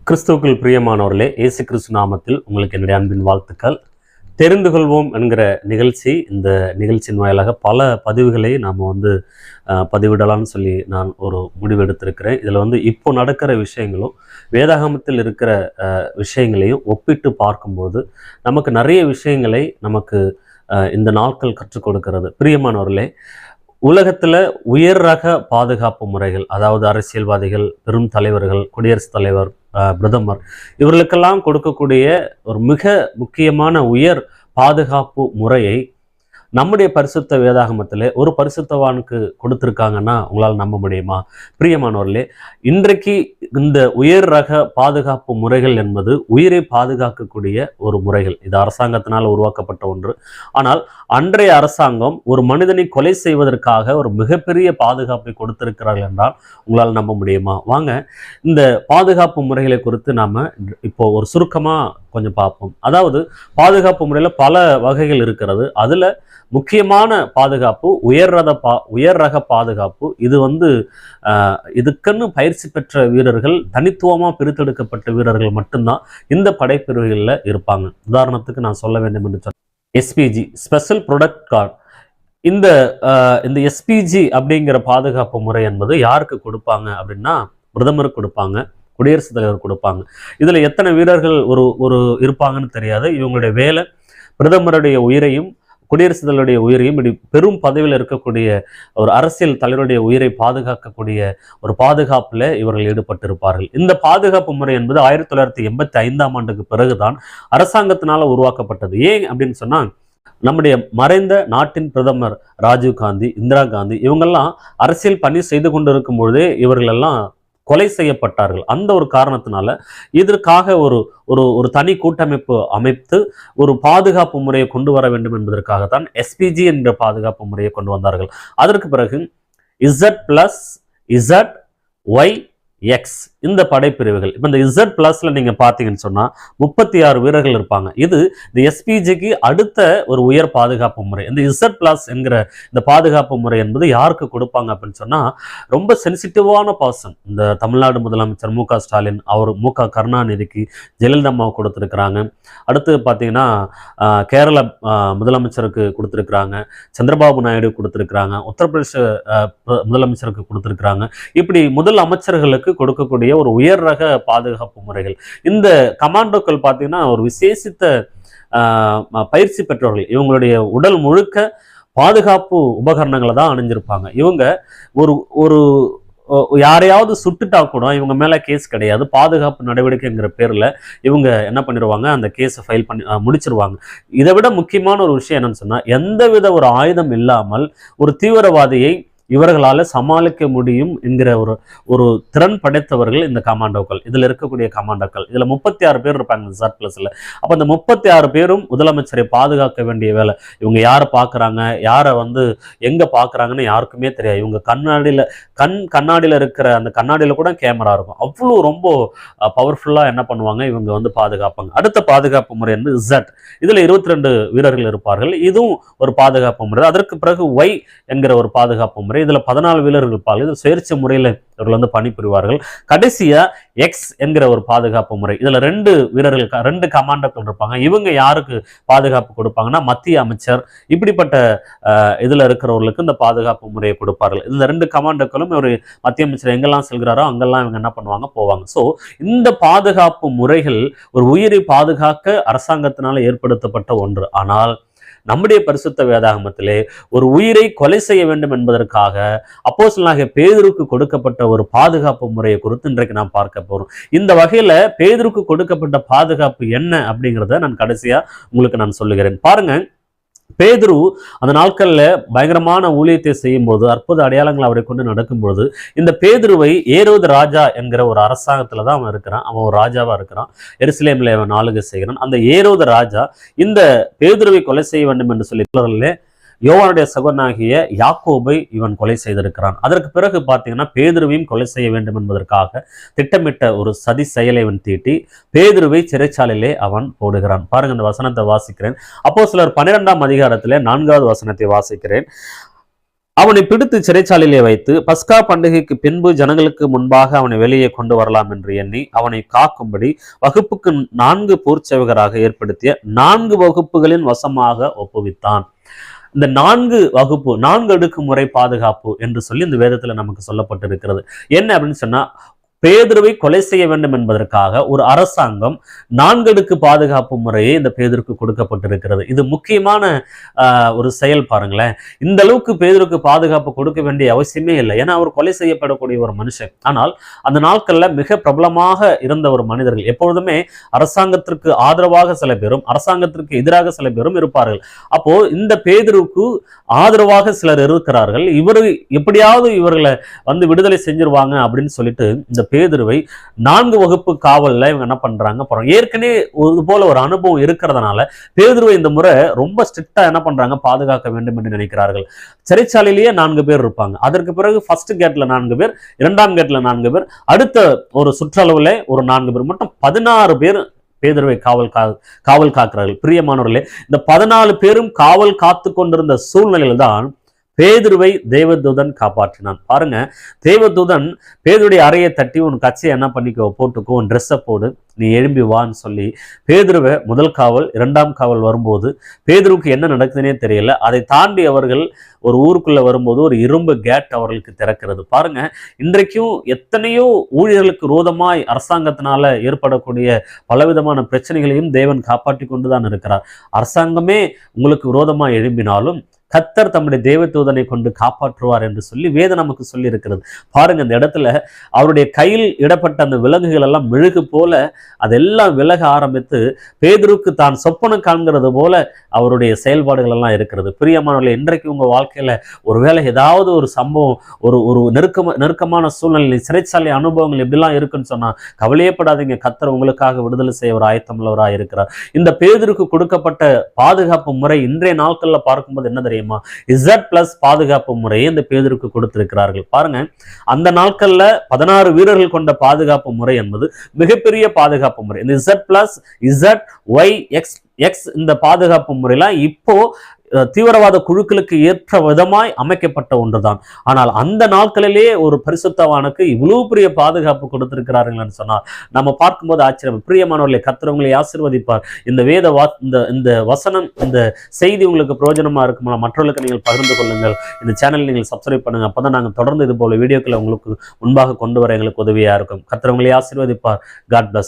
கிறிஸ்துவுக்குள் பிரியமானவர்களே, இயேசு கிறிஸ்து நாமத்தில் உங்களுக்கு என்னுடைய அன்பின் வாழ்த்துக்கள். தெரிந்து கொள்வோம் என்கிற நிகழ்ச்சி, இந்த நிகழ்ச்சியின் வாயிலாக பல பதிவுகளை நாம் பதிவிடலாம்னு சொல்லி நான் ஒரு முடிவு எடுத்திருக்கிறேன். இதில் இப்போ நடக்கிற விஷயங்களும் வேதாகமத்தில் இருக்கிற விஷயங்களையும் ஒப்பிட்டு பார்க்கும்போது நமக்கு நிறைய விஷயங்களை நமக்கு இந்த நாட்கள் கற்றுக் கொடுக்கிறது. பிரியமானவர்களே, உலகத்தில் உயர் ரக பாதுகாப்பு முறைகள், அதாவது அரசியல்வாதிகள், பெரும் தலைவர்கள், குடியரசுத் தலைவர், பிரதமர், இவர்களுக்கெல்லாம் கொடுக்கக்கூடிய ஒரு மிக முக்கியமான உயர் பாதுகாப்பு முறையை நம்முடைய பரிசுத்த வேதாகமத்தில் ஒரு பரிசுத்தவானுக்கு கொடுத்துருக்காங்கன்னா உங்களால் நம்ப முடியுமா? பிரியமானவர்களே, இன்றைக்கு இந்த உயர் ரக பாதுகாப்பு முறைகள் என்பது உயிரை பாதுகாக்கக்கூடிய ஒரு முறைகள். இது அரசாங்கத்தினால் உருவாக்கப்பட்ட ஒன்று. ஆனால் அன்றைய அரசாங்கம் ஒரு மனிதனை கொலை செய்வதற்காக ஒரு மிகப்பெரிய பாதுகாப்பை கொடுத்திருக்கிறார்கள் என்றால் உங்களால் நம்ப முடியுமா? வாங்க, இந்த பாதுகாப்பு முறைகளை குறித்து நாம் இப்போ ஒரு சுருக்கமாக கொஞ்சம் பார்ப்போம். அதாவது பாதுகாப்பு முறையில் பல வகைகள் இருக்கிறது. அதில் முக்கியமான பாதுகாப்பு உயர் ரக பாதுகாப்பு. இது இதுக்குன்னு பயிற்சி பெற்ற வீரர்கள், தனித்துவமாக பிரித்தெடுக்கப்பட்ட வீரர்கள் மட்டும்தான் இந்த படைப்பிரிவுகளில் இருப்பாங்க. உதாரணத்துக்கு நான் சொல்ல வேண்டும் என்று சொன்ன எஸ்பிஜி, ஸ்பெஷல் ப்ரொடக்ட் கார்டு. இந்த எஸ்பிஜி அப்படிங்கிற பாதுகாப்பு முறை என்பது யாருக்கு கொடுப்பாங்க அப்படின்னா, பிரதமருக்கு கொடுப்பாங்க, குடியரசுத் தலைவர் கொடுப்பாங்க. இதில் எத்தனை வீரர்கள் ஒரு இருப்பாங்கன்னு தெரியாது. இவங்களுடைய வேலை பிரதமருடைய உயிரையும் குடியரசுத் தலைவருடைய உயிரையும், இப்படி பெரும் பதவியில் இருக்கக்கூடிய ஒரு அரசியல் தலைவருடைய உயிரை பாதுகாக்கக்கூடிய ஒரு பாதுகாப்பில் இவர்கள் ஈடுபட்டிருப்பார்கள். இந்த பாதுகாப்பு முறை என்பது 1985ஆம் ஆண்டுக்கு பிறகுதான் அரசாங்கத்தினால உருவாக்கப்பட்டது. ஏன் அப்படின்னு சொன்னால், நம்முடைய மறைந்த நாட்டின் பிரதமர் ராஜீவ் காந்தி, இந்திரா காந்தி, இவங்கெல்லாம் அரசியல் பணி செய்து கொண்டிருக்கும் பொழுதே இவர்களெல்லாம் கொலை செய்யப்பட்டார்கள். அந்த ஒரு காரணத்தினால இதற்காக ஒரு தனி கூட்டமைப்பு அமைத்து ஒரு பாதுகாப்பு முறையை கொண்டு வர வேண்டும் என்பதற்காகத்தான் எஸ்பிஜி என்ற பாதுகாப்பு முறையை கொண்டு வந்தார்கள். அதற்கு பிறகு ZY இந்த படைப்பிரிவுகள். இப்போ இந்த Z+ல நீங்க பார்த்தீங்கன்னு சொன்னா 36 வீரர்கள் இருப்பாங்க. இது இந்த எஸ்பிஜிக்கு அடுத்த ஒரு உயர் பாதுகாப்பு முறை. இந்த Z+ என்கிற இந்த பாதுகாப்பு முறை என்பது யாருக்கு கொடுப்பாங்க அப்படின்னு சொன்னா, ரொம்ப சென்சிட்டிவான பர்சன். இந்த தமிழ்நாடு முதலமைச்சர் மு.க. ஸ்டாலின், அவர் மு.க. கருணாநிதிக்கு, ஜெயலலிதா அம்மாவுக்கு கொடுத்துருக்குறாங்க. அடுத்து பார்த்தீங்கன்னா கேரள முதலமைச்சருக்கு கொடுத்துருக்குறாங்க, சந்திரபாபு நாயுடு கொடுத்துருக்குறாங்க, உத்தரப்பிரதேச முதலமைச்சருக்கு கொடுத்துருக்குறாங்க. இப்படி முதல் அமைச்சர்களுக்கு கொடுக்கக்கூடிய ஒரு உயர் ரக பாதுகாப்பு முறைகள். இந்த கமாண்டோக்கள் பார்த்தீங்கன்னா ஒரு விசேஷித்த பயிற்சி பெற்றவர்கள். இவங்களுடைய உடல் முழுக்க பாதுகாப்பு உபகரணங்களை தான் அணிஞ்சிருப்பாங்க. இவங்க ஒரு யாரையாவது சுட்டுட்டா கூட இவங்க மேல கேஸ் கிடையாது. பாதுகாப்பு நடவடிக்கைங்கிற பேர்ல இவங்க என்ன பண்ணிடுவாங்க, அந்த கேஸை ஃபைல் பண்ணி முடிச்சிருவாங்க. இதை விட முக்கியமான ஒரு விஷயம் என்னன்னு சொன்னா, எந்தவித ஒரு ஆயுதம் இல்லாமல் ஒரு தீவிரவாதியை இவர்களால் சமாளிக்க முடியும் என்கிற ஒரு திறன் படைத்தவர்கள் இந்த கமாண்டோக்கள். இதில் இருக்கக்கூடிய கமாண்டோக்கள், இதில் 36 பேர் இருப்பாங்க Z+ல. அப்போ இந்த 36 பேரும் முதலமைச்சரை பாதுகாக்க வேண்டிய வேலை. இவங்க யாரை பார்க்குறாங்க, யாரை எங்கே பார்க்குறாங்கன்னு யாருக்குமே தெரியாது. இவங்க கண்ணாடியில் இருக்கிற அந்த கண்ணாடியில் கூட கேமரா இருக்கும். அவ்வளோ ரொம்ப பவர்ஃபுல்லாக என்ன பண்ணுவாங்க, இவங்க பாதுகாப்பாங்க. அடுத்த பாதுகாப்பு முறை Z. இதில் 22 வீரர்கள் இருப்பார்கள். இதுவும் ஒரு பாதுகாப்பு முறை. அதற்கு பிறகு Y என்கிற ஒரு பாதுகாப்பு முறை. இதுல 14 வீரர்கள் இருப்பார்கள். இது சுயேட்சை முறையில் இவர்கள் பணிபுரிவார்கள். கடைசியா X என்கிற ஒரு பாதுகாப்பு முறை. இதுல 2 வீரர்கள், 2 கமாண்டோக்கள் இருப்பாங்க. இவங்க யாருக்கு பாதுகாப்பு கொடுப்பாங்கன்னா, மத்திய அமைச்சர், இப்படிப்பட்ட இதுல இருக்கிறவர்களுக்கு இந்த பாதுகாப்பு முறையை கொடுப்பார்கள். இந்த 2 கமாண்டோக்களும் ஒரு மத்திய அமைச்சர் எங்கெல்லாம் செல்கிறாரோ அங்கெல்லாம் இவங்க என்ன பண்ணுவாங்க, போவாங்க. ஸோ இந்த பாதுகாப்பு முறைகள் ஒரு உயிரை பாதுகாக்க அரசாங்கத்தினால ஏற்படுத்தப்பட்ட ஒன்று. ஆனால் நம்முடைய பரிசுத்த வேதாகமத்திலே ஒரு உயிரை கொலை செய்ய வேண்டும் என்பதற்காக அப்போஸ்தலனாகிய பேதுருக்கு கொடுக்கப்பட்ட ஒரு பாதுகாப்பு முறையை குறித்து இன்றைக்கு நாம் பார்க்க போறோம். இந்த வகையில பேதுருக்கு கொடுக்கப்பட்ட பாதுகாப்பு என்ன அப்படிங்கிறத நான் கடைசியா உங்களுக்கு நான் சொல்லுகிறேன். பாருங்க, பேதுரு அந்த நாட்கள்ல பயங்கரமான ஊழியத்தை செய்யும் போது, அற்புத அடையாளங்கள் அவரை கொண்டு நடக்கும்பொழுது, இந்த பேதுருவை ஏரோது ராஜா என்கிற ஒரு அரசாங்கத்துல தான் அவன் இருக்கிறான். அவன் ஒரு ராஜாவா இருக்கிறான். எருசலேமில் அவன் ஆளுகை செய்கிறான். அந்த ஏரோது ராஜா இந்த பேதுருவை கொலை செய்ய வேண்டும் என்று சொல்லி யோவானுடைய சகோதரனாகிய யாக்கோபை இவன் கொலை செய்திருக்கிறான். அதற்கு பிறகு பார்த்தீங்கன்னா பேதுருவையும் கொலை செய்ய வேண்டும் என்பதற்காக திட்டமிட்ட ஒரு சதி செயலை இவன் தீட்டி பேதுருவை சிறைச்சாலையிலே அவன் போடுகிறான். பாருங்க, அந்த வசனத்தை வாசிக்கிறேன். அப்போஸ்தலர் 12ஆம் அதிகாரத்திலே 4வது வசனத்தை வாசிக்கிறேன். அவனை பிடித்து சிறைச்சாலையிலே வைத்து பஸ்கா பண்டிகைக்கு பின்பு ஜனங்களுக்கு முன்பாக அவனை வெளியே கொண்டு வரலாம் என்று எண்ணி அவனை காக்கும்படி வகுப்புக்கு 4 போர்ச்சேவகராக ஏற்படுத்திய 4 வகுப்புகளின் வசமாக ஒப்புவித்தான். இந்த 4 வகுப்பு 4 அடுக்குமுறை பாதுகாப்பு என்று சொல்லி இந்த வேதத்துல நமக்கு சொல்லப்பட்டிருக்கிறது. என்ன அப்படின்னு சொன்னா, பேதுருவை கொலை செய்ய வேண்டும் என்பதற்காக ஒரு அரசாங்கம் 4 அடுக்கு பாதுகாப்பு முறையே இந்த பேதுருக்கு கொடுக்கப்பட்டிருக்கிறது. இது முக்கியமான ஒரு செயல் பாருங்களேன். இந்த அளவுக்கு பேதுருக்கு பாதுகாப்பு கொடுக்க வேண்டிய அவசியமே இல்லை. ஏன்னா அவர் கொலை செய்யப்படக்கூடிய ஒரு மனுஷன். ஆனால் அந்த நாட்கள்ல மிக பிரபலமாக இருந்த ஒரு மனிதர்கள், எப்பொழுதுமே அரசாங்கத்திற்கு ஆதரவாக சில பேரும் அரசாங்கத்திற்கு எதிராக சில பேரும் இருப்பார்கள். அப்போ இந்த பேதுருக்கு ஆதரவாக சிலர் இருக்கிறார்கள். எப்படியாவது இவர்களை விடுதலை செஞ்சிருவாங்க அப்படின்னு சொல்லிட்டு இந்த பேதுருவை 4 வகுப்பு காவல்ல இவங்க என்ன பண்றாங்க போறாங்க. ஏற்கனவே இது போல ஒரு அனுபவம் இருக்கிறதுனால பேதுருவை இந்த முறை ரொம்ப ஸ்ட்ரிக்டா என்ன பண்றாங்க, பாதுகாக்க வேண்டும் என்று நினைக்கிறார்கள். சிறைச்சாலையிலேயே 4 பேர் இருப்பாங்க. அதற்கு பிறகு ஃபர்ஸ்ட் கேட்ல 4 பேர், 2ஆம் கேட்ல 4 பேர், அடுத்த ஒரு சுற்றளவுல ஒரு 4 பேர், மொத்தம் 16 பேர் பேதுருவை காவல் காக்கிறார்கள். பிரியமானவர்களே, இந்த 14 பேரும் காவல் காத்து கொண்டிருந்த சூழ்நிலையில் தான் பேதுருவை தேவதூதன் காப்பாற்றினான். பாருங்க, தேவதூதன் பேதுருடைய அறையை தட்டி, உன் கச்சையை என்ன பண்ணிக்கோ, போட்டுக்கோ, உன் ட்ரெஸ்ஸை போடு, நீ எழும்பி வான்னு சொல்லி பேதுருவை முதல் காவல் 2ஆம் காவல் வரும்போது பேதுருக்கு என்ன நடக்குதுன்னே தெரியல. அதை தாண்டி அவர்கள் ஒரு ஊருக்குள்ள வரும்போது ஒரு இரும்பு கேட் அவர்களுக்கு திறக்கிறது. பாருங்க, இன்றைக்கும் எத்தனையோ ஊழியர்களுக்கு விரோதமாய் அரசாங்கத்தினால ஏற்படக்கூடிய பலவிதமான பிரச்சனைகளையும் தேவன் காப்பாற்றி கொண்டுதான் இருக்கிறார். அரசாங்கமே உங்களுக்கு விரோதமாய் எழும்பினாலும் கர்த்தர் தம்முடைய தேவதூதனை கொண்டு காப்பாற்றுவார் என்று சொல்லி வேதம் நமக்கு சொல்லி இருக்கிறது. பாருங்க, இந்த இடத்துல அவருடைய கையில் இடப்பட்ட அந்த விலங்குகள் எல்லாம் மெழுகு போல அதெல்லாம் விலக ஆரம்பித்து பேதுருக்கு தான் சொப்பனம் காண்கிறது போல அவருடைய செயல்பாடுகள் எல்லாம் இருக்கிறது. பிரியமானவர்களே, இன்றைக்கு உங்க வாழ்க்கையில ஒருவேளை ஏதாவது ஒரு சம்பவம், ஒரு நெருக்கமான சூழ்நிலை, சிறைச்சாலை அனுபவங்கள் எப்படிலாம் இருக்குன்னு சொன்னா கவலையப்படாதீங்க. கர்த்தர் உங்களுக்காக விடுதலை செய்ய ஒரு ஆயத்தமுள்ளவராக இருக்கிறார். இந்த பேதுருக்கு கொடுக்கப்பட்ட பாதுகாப்பு முறை இன்றைய நாட்கள்ல பார்க்கும்போது என்ன தெரியும், Z+ பாதுகாப்பு முறையை இந்த பேதுருக்கு கொடுத்திருக்கிறார்கள். பாருங்க, அந்த நாட்கள்ல 16 வீரர்கள் கொண்ட பாதுகாப்பு முறை என்பது மிகப்பெரிய பாதுகாப்பு முறை. இந்த Z+, Z, Y, X இந்த பாதுகாப்பு முறையெல்லாம் இப்போ தீவிரவாத குழுக்களுக்கு ஏற்ற விதமாய் அமைக்கப்பட்ட ஒன்றுதான். ஆனால் அந்த நாட்களிலேயே ஒரு பரிசுத்தவானுக்கு இவ்வளவு பெரிய பாதுகாப்பு கொடுத்திருக்கிறார்கள் சொன்னால் நம்ம பார்க்கும்போது ஆச்சரியம். பிரியமானவர்களை, கர்த்தர் உங்களை ஆசீர்வதிப்பார். இந்த இந்த வசனம், இந்த செய்தி உங்களுக்கு பிரயோஜனமா இருக்குமா, மற்றவர்களுக்கு நீங்கள் பகிர்ந்து கொள்ளுங்கள். இந்த சேனல் நீங்கள் சப்ஸ்கிரைப் பண்ணுங்க. அப்பதான் நாங்கள் தொடர்ந்து இது போல வீடியோக்களை உங்களுக்கு முன்பாக கொண்டு வர எங்களுக்கு உதவியா இருக்கும். கர்த்தர் உங்களை ஆசீர்வதிப்பார். God plus.